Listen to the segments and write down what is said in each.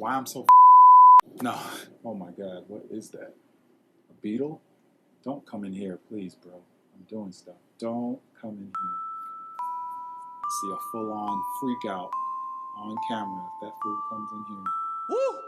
why I'm so no. Oh my God, what is that? A beetle? Don't come in here, please, bro. I'm doing stuff. Don't come in here. I see a full-on freak out on camera if that fool comes in here. Woo!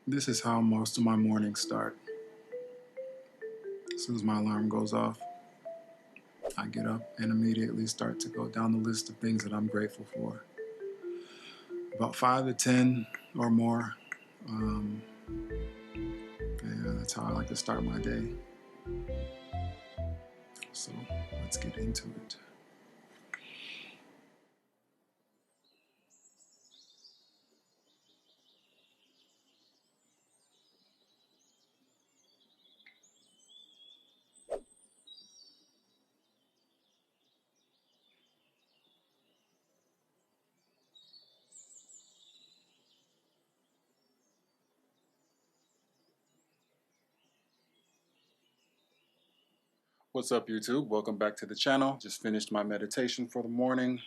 This is how most of my mornings start. As soon as my alarm goes off, I get up and immediately start to go down the list of things that I'm grateful for. About 5 to 10 or more. Yeah, that's how I like to start my day. So let's get into it. What's up, YouTube? Welcome back to the channel. Just finished my meditation for the morning,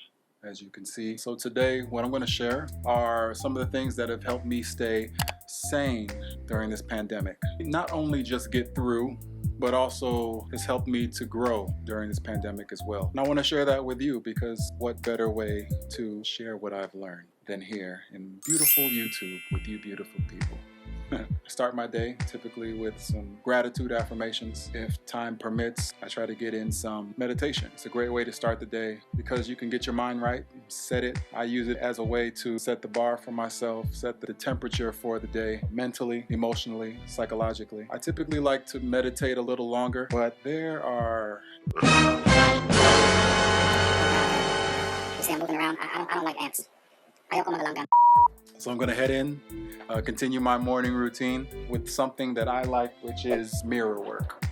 as you can see. So today, what I'm going to share are some of the things that have helped me stay sane during this pandemic. Not only just get through, but also has helped me to grow during this pandemic as well. And I want to share that with you because what better way to share what I've learned than here in beautiful YouTube with you beautiful people. I start my day typically with some gratitude affirmations. If time permits, I try to get in some meditation. It's a great way to start the day because you can get your mind right, set it. I use it as a way to set the bar for myself, set the temperature for the day, mentally, emotionally, psychologically. I typically like to meditate a little longer, but there are... You see I'm moving around. I don't like ants. Ayoko magalanggang. So I'm gonna head in, continue my morning routine with something that I like, which is mirror work.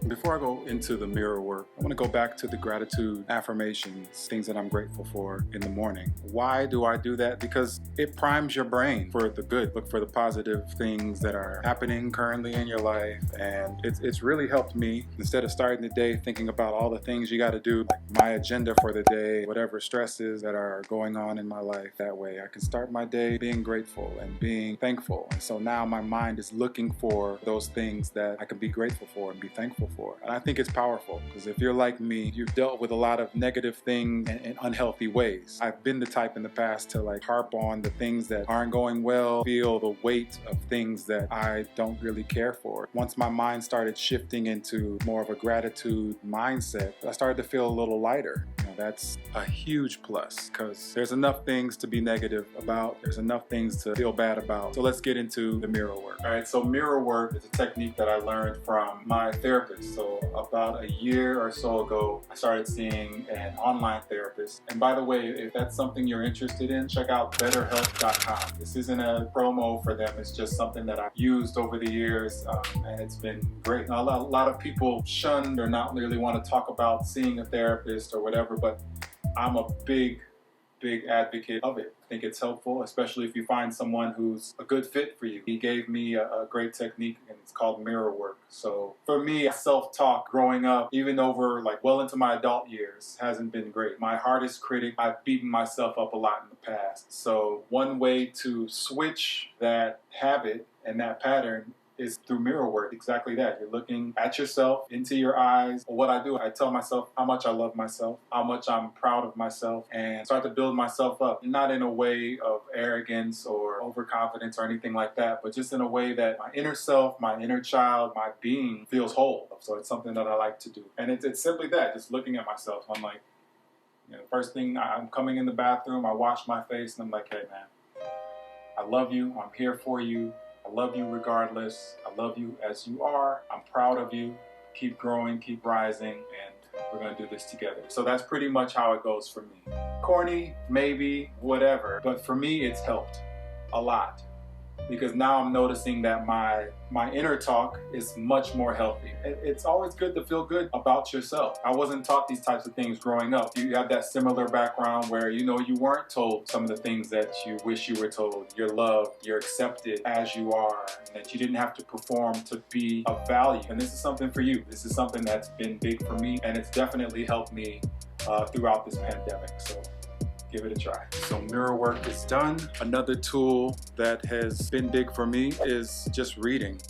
Before I go into the mirror work, I want to go back to the gratitude affirmations, things that I'm grateful for in the morning. Why do I do that? Because it primes your brain for the good. Look for the positive things that are happening currently in your life. And it's really helped me, instead of starting the day thinking about all the things you got to do, like my agenda for the day, whatever stresses that are going on in my life. That way I can start my day being grateful and being thankful. And so now my mind is looking for those things that I can be grateful for and be thankful for. And I think it's powerful because if you're like me, you've dealt with a lot of negative things in unhealthy ways. I've been the type in the past to like harp on the things that aren't going well, feel the weight of things that I don't really care for. Once my mind started shifting into more of a gratitude mindset, I started to feel a little lighter. That's a huge plus because there's enough things to be negative about. There's enough things to feel bad about. So let's get into the mirror work. All right, so mirror work is a technique that I learned from my therapist. So about a year or so ago, I started seeing an online therapist. And by the way, if that's something you're interested in, check out betterhelp.com. This isn't a promo for them. It's just something that I've used over the years, and it's been great. Now, a lot of people shun or not really want to talk about seeing a therapist or whatever, but I'm a big advocate of it. I think it's helpful, especially if you find someone who's a good fit for you. He gave me a great technique, and it's called mirror work. So for me, self-talk growing up, even over like well into my adult years, hasn't been great. My hardest critic, I've beaten myself up a lot in the past. So one way to switch that habit and that pattern is through mirror work. Exactly that. You're looking at yourself, into your eyes. What I do, I tell myself how much I love myself, how much I'm proud of myself, and start to build myself up. Not in a way of arrogance or overconfidence or anything like that, but just in a way that my inner self, my inner child, my being feels whole. So it's something that I like to do. And it's simply that, just looking at myself. I'm like, first thing, I'm coming in the bathroom, I wash my face, and I'm like, hey man, I love you, I'm here for you, I love you regardless, I love you as you are, I'm proud of you, keep growing, keep rising, and we're gonna do this together. So that's pretty much how it goes for me. Corny, maybe, whatever, but for me it's helped a lot. Because now I'm noticing that my inner talk is much more healthy. It's always good to feel good about yourself. I wasn't taught these types of things growing up. You have that similar background where you weren't told some of the things that you wish you were told. You're loved, you're accepted as you are, and that you didn't have to perform to be of value. And this is something for you. This is something that's been big for me, and it's definitely helped me throughout this pandemic. So give it a try. So mirror work is done. Another tool that has been big for me is just reading.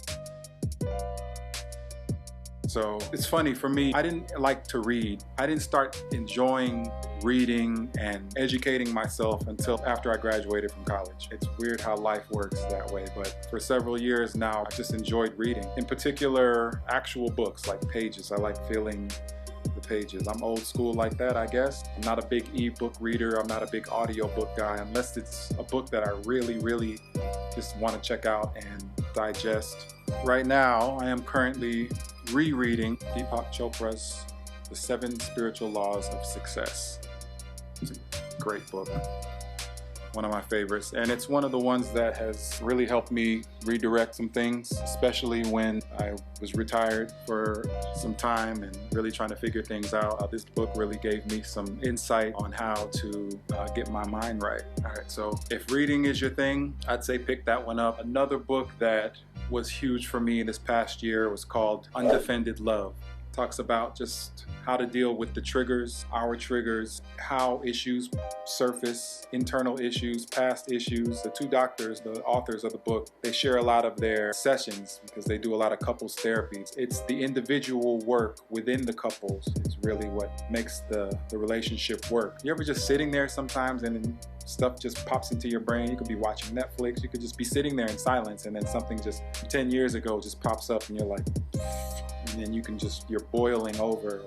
So it's funny for me, I didn't like to read. I didn't start enjoying reading and educating myself until after I graduated from college. It's weird how life works that way, but for several years now, I just enjoyed reading. In particular, actual books like pages. I like feeling the pages. I'm old school like that, I guess. I'm not a big ebook reader. I'm not a big audiobook guy unless it's a book that I really just want to check out and digest. Right now, I am currently rereading Deepak Chopra's The 7 Spiritual Laws of Success. It's a great book. One of my favorites, and it's one of the ones that has really helped me redirect some things, especially when I was retired for some time and really trying to figure things out. This book really gave me some insight on how to get my mind right. All right, so if reading is your thing, I'd say pick that one up. Another book that was huge for me this past year was called Undefended Love. Talks about just how to deal with the triggers, our triggers, how issues surface, internal issues, past issues. The two doctors, the authors of the book, they share a lot of their sessions because they do a lot of couples therapies. It's the individual work within the couples is really what makes the relationship work. You ever just sitting there sometimes and then stuff just pops into your brain? You could be watching Netflix, you could just be sitting there in silence and then something just 10 years ago just pops up and you're like, and then you're boiling over.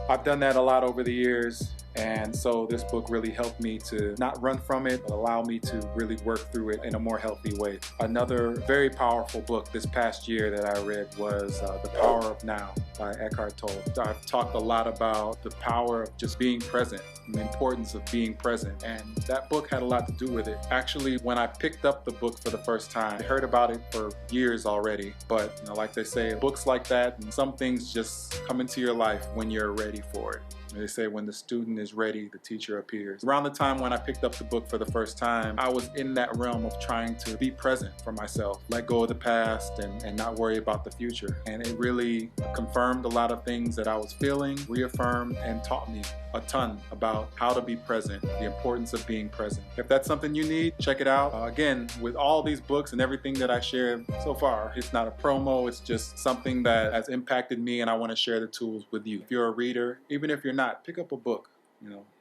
I've done that a lot over the years, and so this book really helped me to not run from it, but allow me to really work through it in a more healthy way. Another very powerful book this past year that I read was The Power of Now by Eckhart Tolle. I've talked a lot about the power of just being present, and the importance of being present, and that book had a lot to do with it. Actually, when I picked up the book for the first time, I heard about it for years already, but like they say, books like that, and some things just come into your life when you're ready for it. They say when the student is ready, the teacher appears. Around the time when I picked up the book for the first time, I was in that realm of trying to be present for myself, let go of the past and not worry about the future. And it really confirmed a lot of things that I was feeling, reaffirmed, and taught me a ton about how to be present, the importance of being present. If that's something you need, check it out. Again, with all these books and everything that I shared so far, it's not a promo, it's just something that has impacted me and I want to share the tools with you. If you're a reader, even if you're not, pick up a book.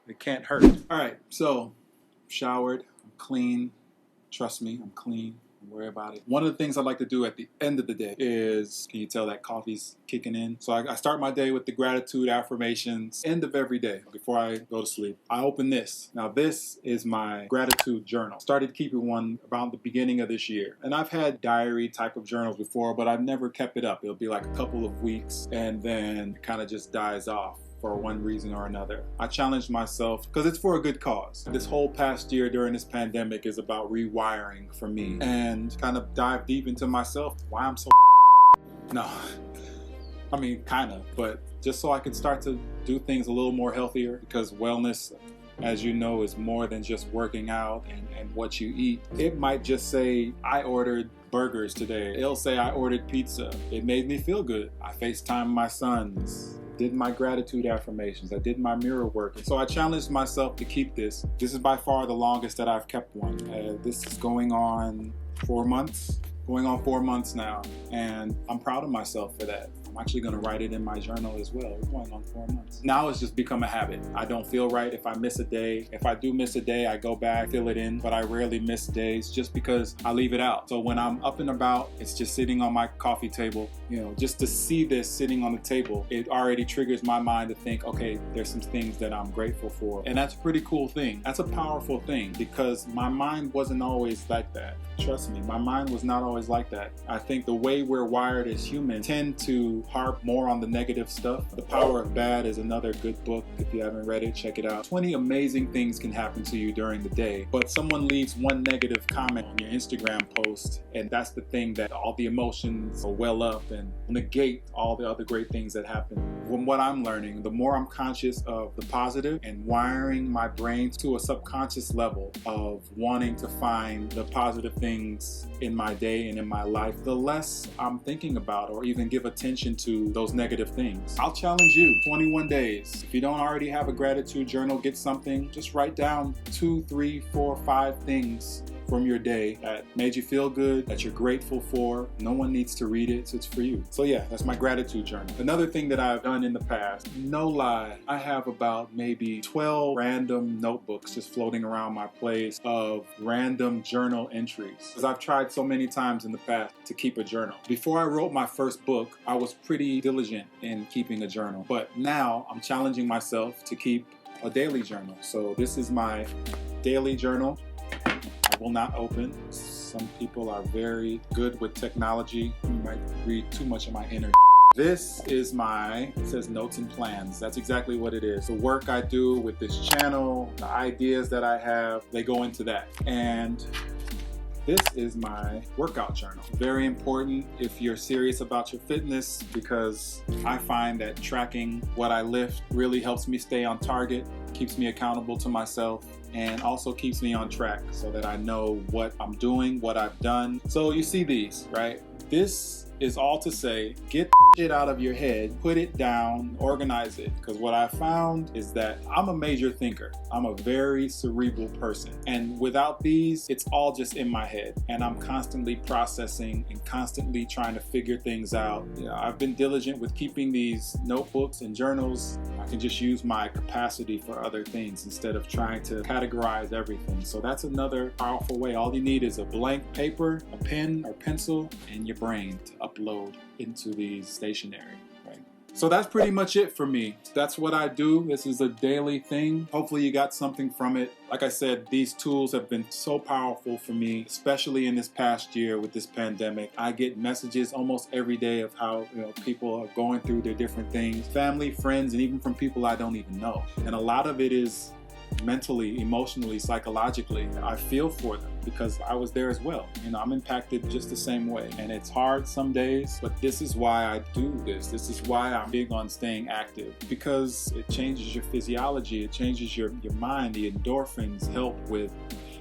It can't hurt. All right, so showered, I'm clean. Trust me, I'm clean. Don't worry about it. One of the things I like to do at the end of the day is, can you tell that coffee's kicking in? So I start my day with the gratitude affirmations. End of every day before I go to sleep, I open this. Now this is my gratitude journal. Started keeping one around the beginning of this year. And I've had diary type of journals before, but I've never kept it up. It'll be like a couple of weeks and then it kind of just dies off for one reason or another. I challenged myself because it's for a good cause. This whole past year during this pandemic is about rewiring for me and kind of dive deep into myself. Why I'm so no, I mean kind of, but just so I can start to do things a little more healthier, because wellness, as you know, is more than just working out and what you eat. It might just say, I ordered burgers today. It'll say I ordered pizza. It made me feel good. I FaceTimed my sons. Did my gratitude affirmations. I did my mirror work. And so I challenged myself to keep this. This is by far the longest that I've kept one. This is going on 4 months. going on 4 months now, and I'm proud of myself for that. I'm actually going to write it in my journal as well. We're going on 4 months. Now it's just become a habit. I don't feel right if I miss a day. If I do miss a day, I go back, fill it in, but I rarely miss days just because I leave it out. So when I'm up and about, it's just sitting on my coffee table. You know, just to see this sitting on the table, it already triggers my mind to think, okay, there's some things that I'm grateful for. And that's a pretty cool thing. That's a powerful thing because my mind wasn't always like that. Trust me, my mind was not always like that. I think the way we're wired as humans tend to harp more on the negative stuff. The Power of Bad is another good book. If you haven't read it, check it out. 20 amazing things can happen to you during the day, but someone leaves one negative comment on your Instagram post, and that's the thing that all the emotions will well up and negate all the other great things that happen. From what I'm learning, the more I'm conscious of the positive and wiring my brain to a subconscious level of wanting to find the positive things in my day and in my life, the less I'm thinking about or even give attention to those negative things. I'll challenge you, 21 days. If you don't already have a gratitude journal, get something. Just write down 2, 3, 4, 5 things from your day that made you feel good, that you're grateful for. No one needs to read it, so it's for you. So yeah, that's my gratitude journal. Another thing that I've done in the past, no lie, I have about maybe 12 random notebooks just floating around my place of random journal entries. Because I've tried so many times in the past to keep a journal. Before I wrote my first book, I was pretty diligent in keeping a journal. But now I'm challenging myself to keep a daily journal. So this is my daily journal. I will not open. Some people are very good with technology. You might read too much of my inner. This is it says notes and plans. That's exactly what it is. The work I do with this channel, the ideas that I have, they go into that. And this is my workout journal. Very important if you're serious about your fitness, because I find that tracking what I lift really helps me stay on target, keeps me accountable to myself, and also keeps me on track so that I know what I'm doing, what I've done. So you see these, right? This is all to say, get shit out of your head, put it down, organize it. Because what I found is that I'm a major thinker. I'm a very cerebral person. And without these, it's all just in my head. And I'm constantly processing and constantly trying to figure things out. You know, I've been diligent with keeping these notebooks and journals. I can just use my capacity for other things instead of trying to categorize everything. So that's another powerful way. All you need is a blank paper, a pen or pencil, and your brain to upload into these stationery, right? So that's pretty much it for me. That's what I do. This is a daily thing. Hopefully you got something from it. Like I said, these tools have been so powerful for me, especially in this past year with this pandemic. I get messages almost every day of how people are going through their different things, family, friends, and even from people I don't even know. And a lot of it is mentally, emotionally, psychologically. I feel for them because I was there as well. I'm impacted just the same way. And it's hard some days, but this is why I do this. This is why I'm big on staying active, because it changes your physiology, it changes your mind. The endorphins help with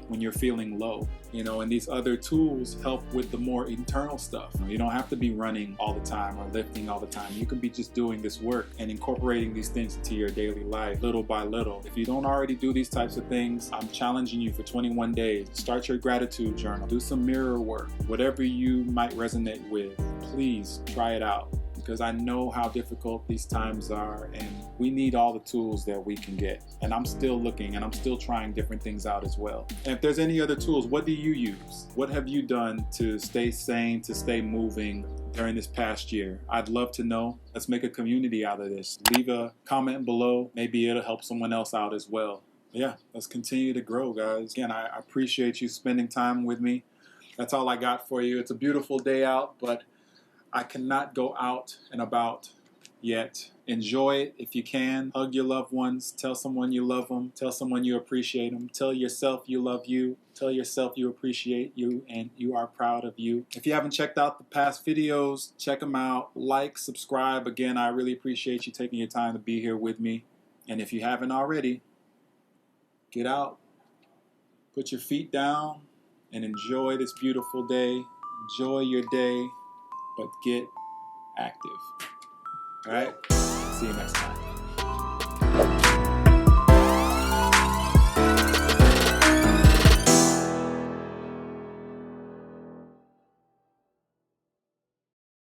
when you're feeling low, and these other tools help with the more internal stuff. You don't have to be running all the time or lifting all the time. You can be just doing this work and incorporating these things into your daily life little by little. If you don't already do these types of things, I'm challenging you for 21 days. Start your gratitude journal, do some mirror work, whatever you might resonate with, please try it out. Because I know how difficult these times are, and we need all the tools that we can get. And I'm still looking, and I'm still trying different things out as well. And if there's any other tools, what do you use? What have you done to stay sane, to stay moving during this past year? I'd love to know. Let's make a community out of this. Leave a comment below. Maybe it'll help someone else out as well. Yeah, let's continue to grow, guys. Again, I appreciate you spending time with me. That's all I got for you. It's a beautiful day out, but I cannot go out and about yet. Enjoy it if you can. Hug your loved ones. Tell someone you love them. Tell someone you appreciate them. Tell yourself you love you. Tell yourself you appreciate you and you are proud of you. If you haven't checked out the past videos, check them out. Like, subscribe. Again, I really appreciate you taking your time to be here with me. And if you haven't already, get out, put your feet down, and enjoy this beautiful day. Enjoy your day. But get active. All right? See you next time.